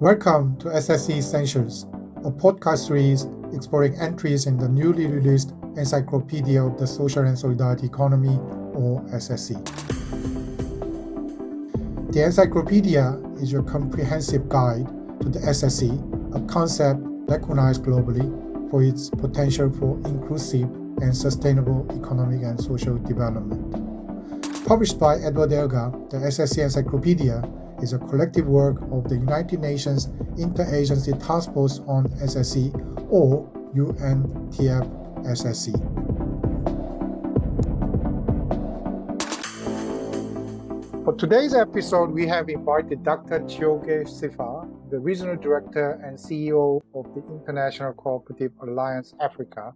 Welcome to SSC Essentials, a podcast series exploring entries in the newly released Encyclopedia of the Social and Solidarity Economy, or SSE. The Encyclopedia is your comprehensive guide to the SSE, a concept recognized globally for its potential for inclusive and sustainable economic and social development. Published by Edward Elgar, the SSE Encyclopedia is a collective work of the United Nations Interagency Task Force on SSE, or UNTF-SSE. For today's episode, we have invited Dr. Chiyoge Sifa, the Regional Director and CEO of the International Cooperative Alliance Africa,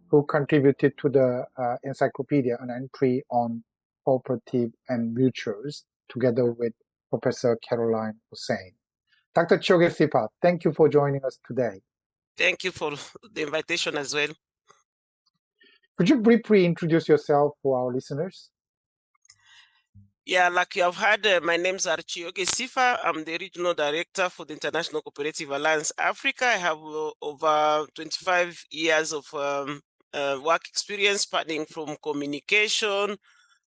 who contributed to the encyclopedia an entry on cooperative and mutuals, together with Professor Caroline Hussein. Dr. Chiyoge Sifa, thank you for joining us today. Thank you for the invitation as well. Could you briefly introduce yourself for our listeners? Yeah, like you have heard, my name is Chiyoge Sifa. I'm the Regional Director for the International Cooperative Alliance Africa. I have over 25 years of work experience spanning from communication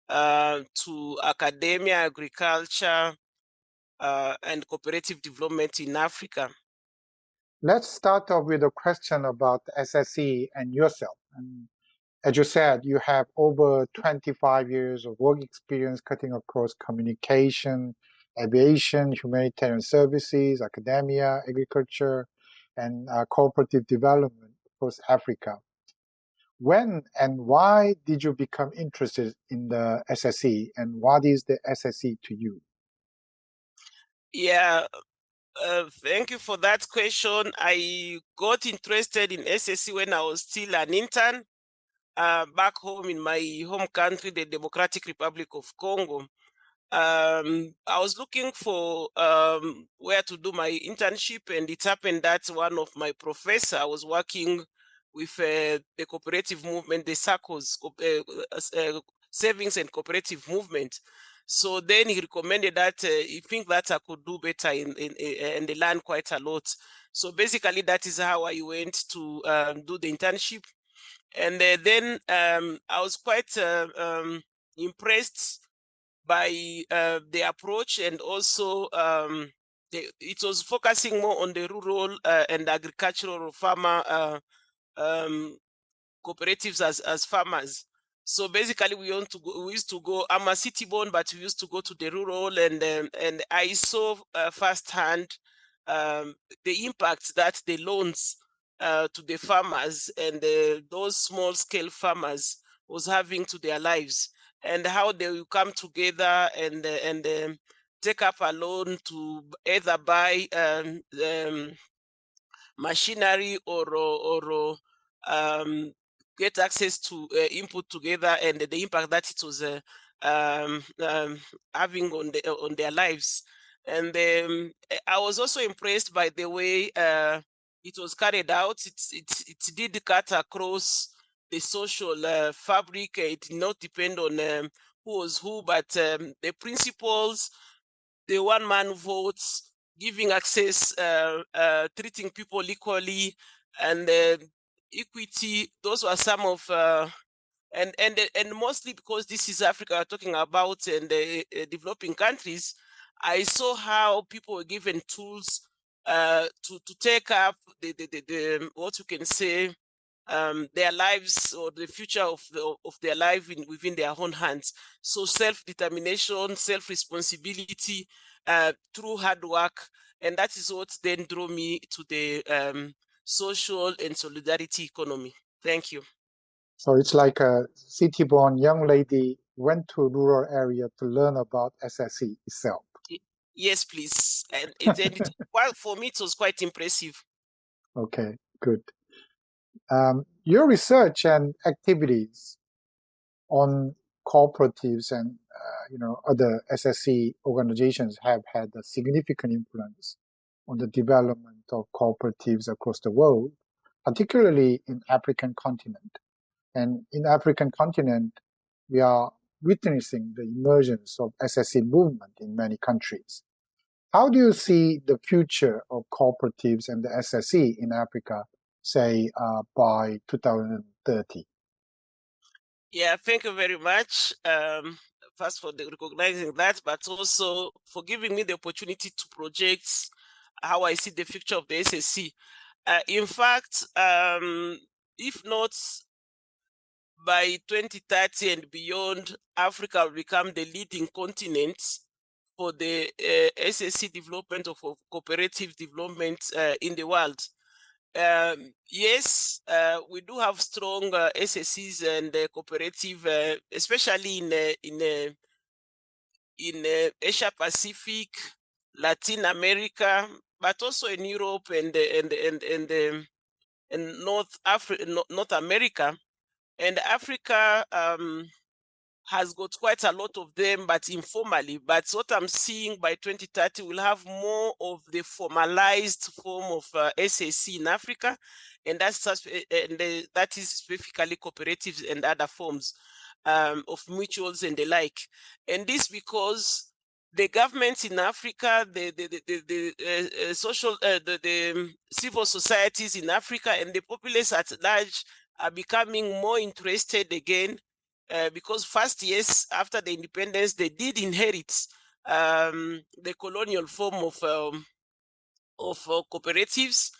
to academia, agriculture, and cooperative development in Africa. Let's start off with a question about SSE and yourself. And as you said, you have over 25 years of work experience cutting across communication, aviation, humanitarian services, academia, agriculture, and cooperative development across Africa. When and why did you become interested in the SSE, and what is the SSE to you? Yeah, thank you for that question. I got interested in SSE when I was still an intern back home in my home country, the Democratic Republic of Congo. I was looking for where to do my internship, and it happened that one of my professor was working with the cooperative movement, the SACCOs, Savings and Cooperative Movement. So then he recommended that he think that I could do better and they learn quite a lot. So basically, that is how I went to do the internship. And then I was quite impressed by the approach, and also it was focusing more on the rural and agricultural farmer cooperatives as farmers. So basically, we used to go. I'm a city born, but we used to go to the rural, and I saw firsthand the impact that the loans to the farmers and those small scale farmers was having to their lives, and how they will come together and take up a loan to either buy machinery or get access to input together, and the impact that it was having on their lives. And I was also impressed by the way it was carried out. It did cut across the social fabric. It did not depend on who was who, but the principles, the one man votes, giving access, treating people equally, and equity. Those were some of and mostly because this is Africa we're talking about, and developing countries. I saw how people were given tools to take up the what you can say their lives, or the future of their life within their own hands. So self-determination, self-responsibility through hard work, and that is what then drew me to the social and solidarity economy. Thank you. So it's like a city-born young lady went to a rural area to learn about SSE itself. Yes, please. And well, for me, it was quite impressive. Okay, good. Your research and activities on cooperatives and other SSE organizations have had a significant influence on the development of cooperatives across the world, particularly in African continent. And in African continent, we are witnessing the emergence of SSE movement in many countries. How do you see the future of cooperatives and the SSE in Africa, say, by 2030? Yeah, thank you very much. First for recognizing that, but also for giving me the opportunity to project how I see the future of the SSC. In fact, if not by 2030 and beyond, Africa will become the leading continent for the SSC development of cooperative development in the world. Yes, we do have strong SSCs and cooperative, especially in Asia Pacific, Latin America, but also in Europe and North America. And Africa has got quite a lot of them, but informally. But what I'm seeing by 2030, we'll have more of the formalized form of SAC in Africa, and that is specifically cooperatives and other forms of mutuals and the like. And this because the governments in Africa, the social, the civil societies in Africa, and the populace at large are becoming more interested again because first years after the independence, they did inherit the colonial form of cooperatives,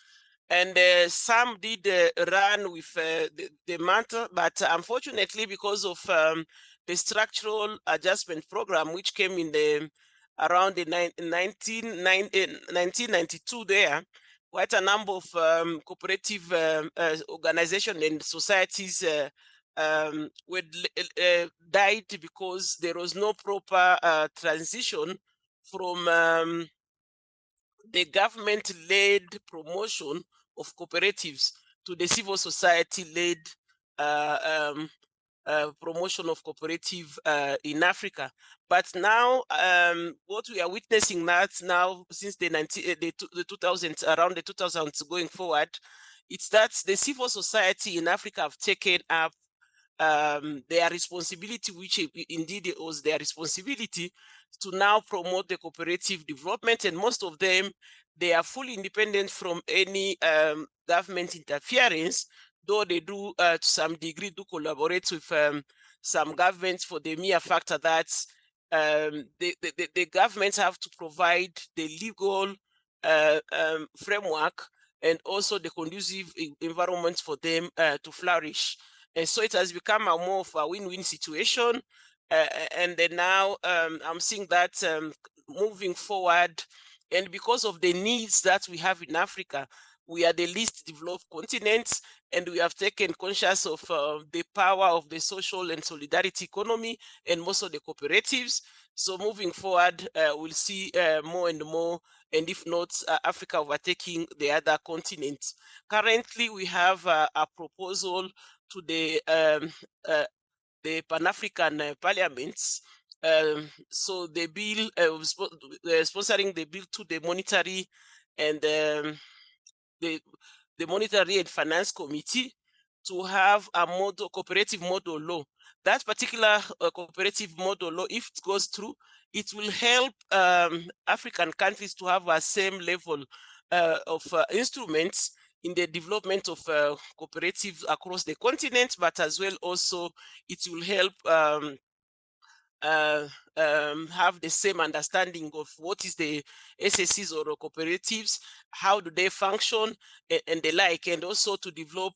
and some did run with the matter, but unfortunately, because of the structural adjustment program, which came in the around the 1992 there, quite a number of cooperative organizations and societies were died because there was no proper transition from the government-led promotion of cooperatives to the civil society-led promotion of cooperative in Africa. But now, what we are witnessing now since the 2000s, around the 2000s going forward, it's that the civil society in Africa have taken up their responsibility, which indeed it was their responsibility to now promote the cooperative development, and most of them, they are fully independent from any government interference, though they do to some degree do collaborate with some governments for the mere factor that the governments have to provide the legal framework and also the conducive environment for them to flourish. And so it has become a more of a win-win situation. And then now I'm seeing that moving forward, and because of the needs that we have in Africa, we are the least developed continent, and we have taken conscious of the power of the social and solidarity economy and most of the cooperatives. So moving forward, we'll see more and more, and if not, Africa overtaking the other continents. Currently, we have a proposal to the Pan-African parliaments. So the bill sponsoring the bill to the monetary and the monetary and finance committee to have a cooperative model law. That particular cooperative model law, if it goes through, it will help African countries to have a same level of instruments in the development of cooperatives across the continent, but as well also it will help have the same understanding of what is the SSCs or cooperatives, how do they function, and the like, and also to develop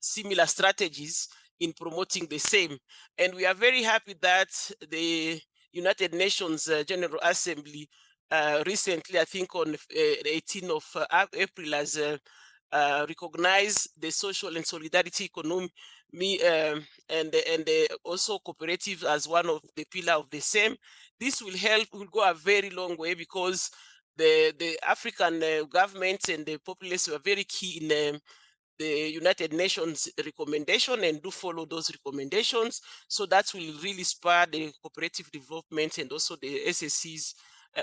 similar strategies in promoting the same. And we are very happy that the United Nations General Assembly recently, I think on the 18th of April, has recognize the social and solidarity economy and also cooperative as one of the pillar of the same. This will help, will go a very long way, because the African governments and the populace were very key in the United Nations recommendation and do follow those recommendations. So that will really spur the cooperative development and also the SSCs,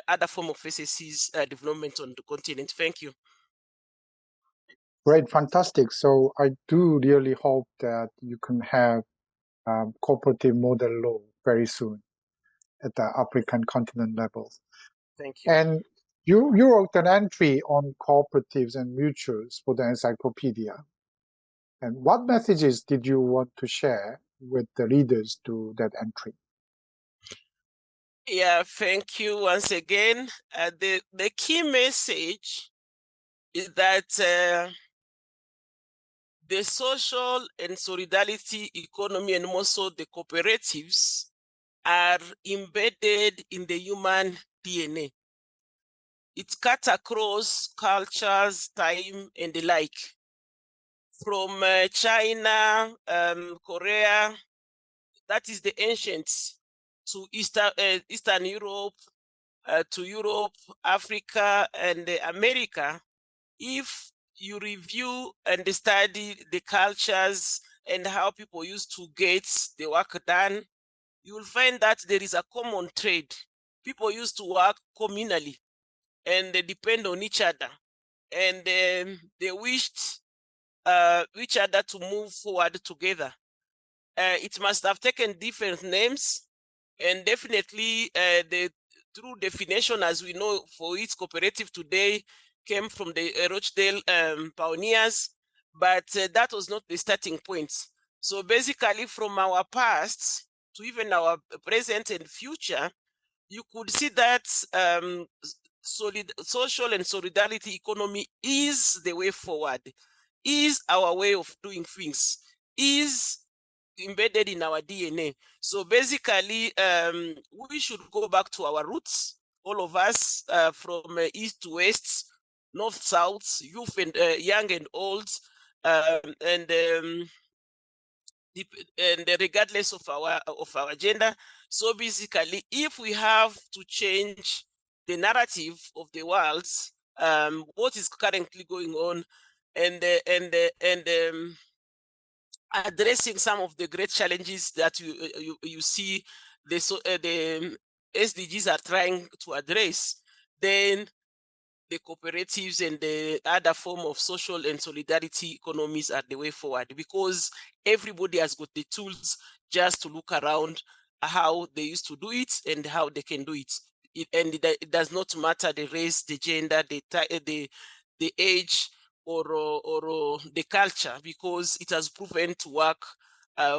other form of SSCs development on the continent. Thank you. Great, fantastic. So I do really hope that you can have cooperative model law very soon. at the African continent level. Thank you. And you wrote an entry on cooperatives and mutuals for the encyclopedia. And what messages did you want to share with the readers to that entry? Yeah, thank you once again. The key message is that the social and solidarity economy, and also the cooperatives, are embedded in the human DNA. It cuts across cultures, time, and the like. From China, Korea, that is the ancient, to Eastern Europe, to Europe, Africa, and America. If you review and study the cultures and how people used to get the work done, you will find that there is a common trade. People used to work communally and they depend on each other. And they wished each other to move forward together. It must have taken different names, and definitely the true definition, as we know, for its cooperative today came from the Rochdale pioneers, but that was not the starting point. So basically, from our past to even our present and future, you could see that social and solidarity economy is the way forward, is our way of doing things, is embedded in our DNA. So basically, we should go back to our roots, all of us, from east to west, north, south, youth and young and old, and regardless of our gender. So basically, if we have to change the narrative of the world, what is currently going on, and addressing some of the great challenges that you see the SDGs are trying to address, then the cooperatives and the other form of social and solidarity economies are the way forward, because everybody has got the tools just to look around how they used to do it and how they can do it. It does not matter the race, the gender, the age, or the culture, because it has proven to work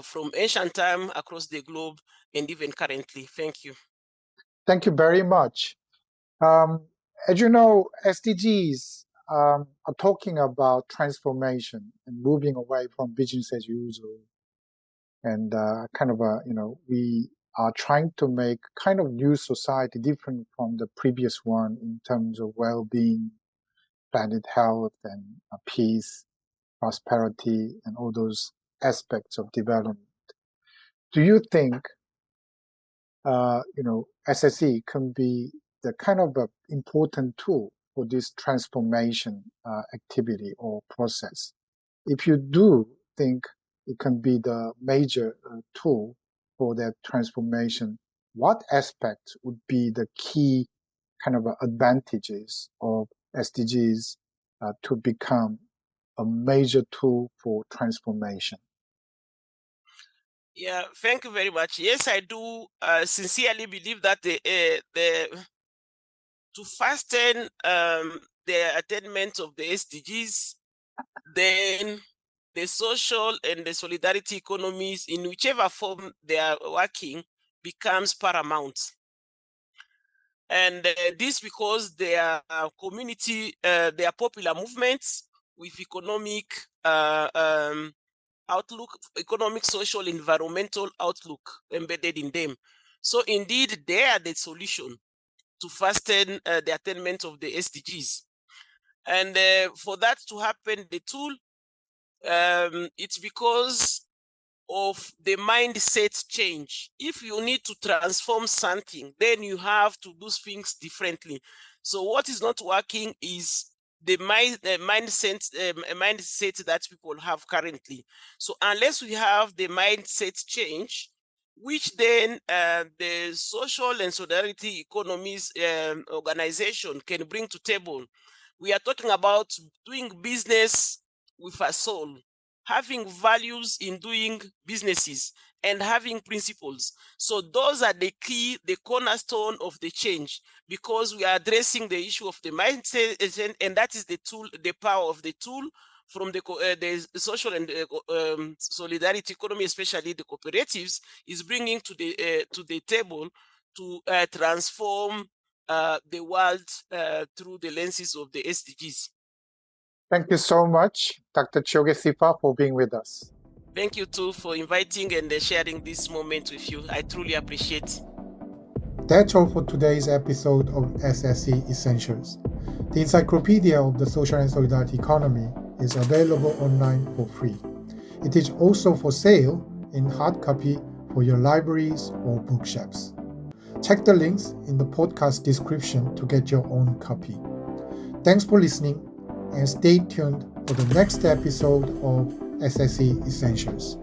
from ancient time across the globe and even currently. Thank you. Thank you very much. As you know, SDGs are talking about transformation and moving away from business as usual. And we are trying to make kind of new society different from the previous one in terms of well-being, planet health, and peace, prosperity, and all those aspects of development. Do you think SSE can be the kind of important tool for this transformation activity or process? If you do think it can be the major tool for that transformation, what aspects would be the key kind of advantages of SDGs to become a major tool for transformation? Yeah, thank you very much. Yes, I do sincerely believe that to fasten the attainment of the SDGs, then the social and the solidarity economies, in whichever form they are working, becomes paramount. And this because they are community, they are popular movements with economic outlook, economic, social, environmental outlook embedded in them. So indeed, they are the solution to fasten the attainment of the SDGs. And for that to happen, the tool, it's because of the mindset change. If you need to transform something, then you have to do things differently. So what is not working is the mindset that people have currently. So unless we have the mindset change, which then the social and solidarity economies organization can bring to table, we are talking about doing business with a soul, having values in doing businesses, and having principles. So those are the key, the cornerstone of the change, because we are addressing the issue of the mindset, and that is the tool, the power of the tool from the social and solidarity economy, especially the cooperatives, is bringing to the table to transform the world through the lenses of the SDGs. Thank you so much, Dr. Chiyoge Sifa, for being with us. Thank you too for inviting and sharing this moment with you. I truly appreciate. That's all for today's episode of SSE Essentials. The Encyclopedia of the Social and Solidarity Economy is available online for free. It is also for sale in hard copy for your libraries or bookshops. Check the links in the podcast description to get your own copy. Thanks for listening and stay tuned for the next episode of SSE Essentials.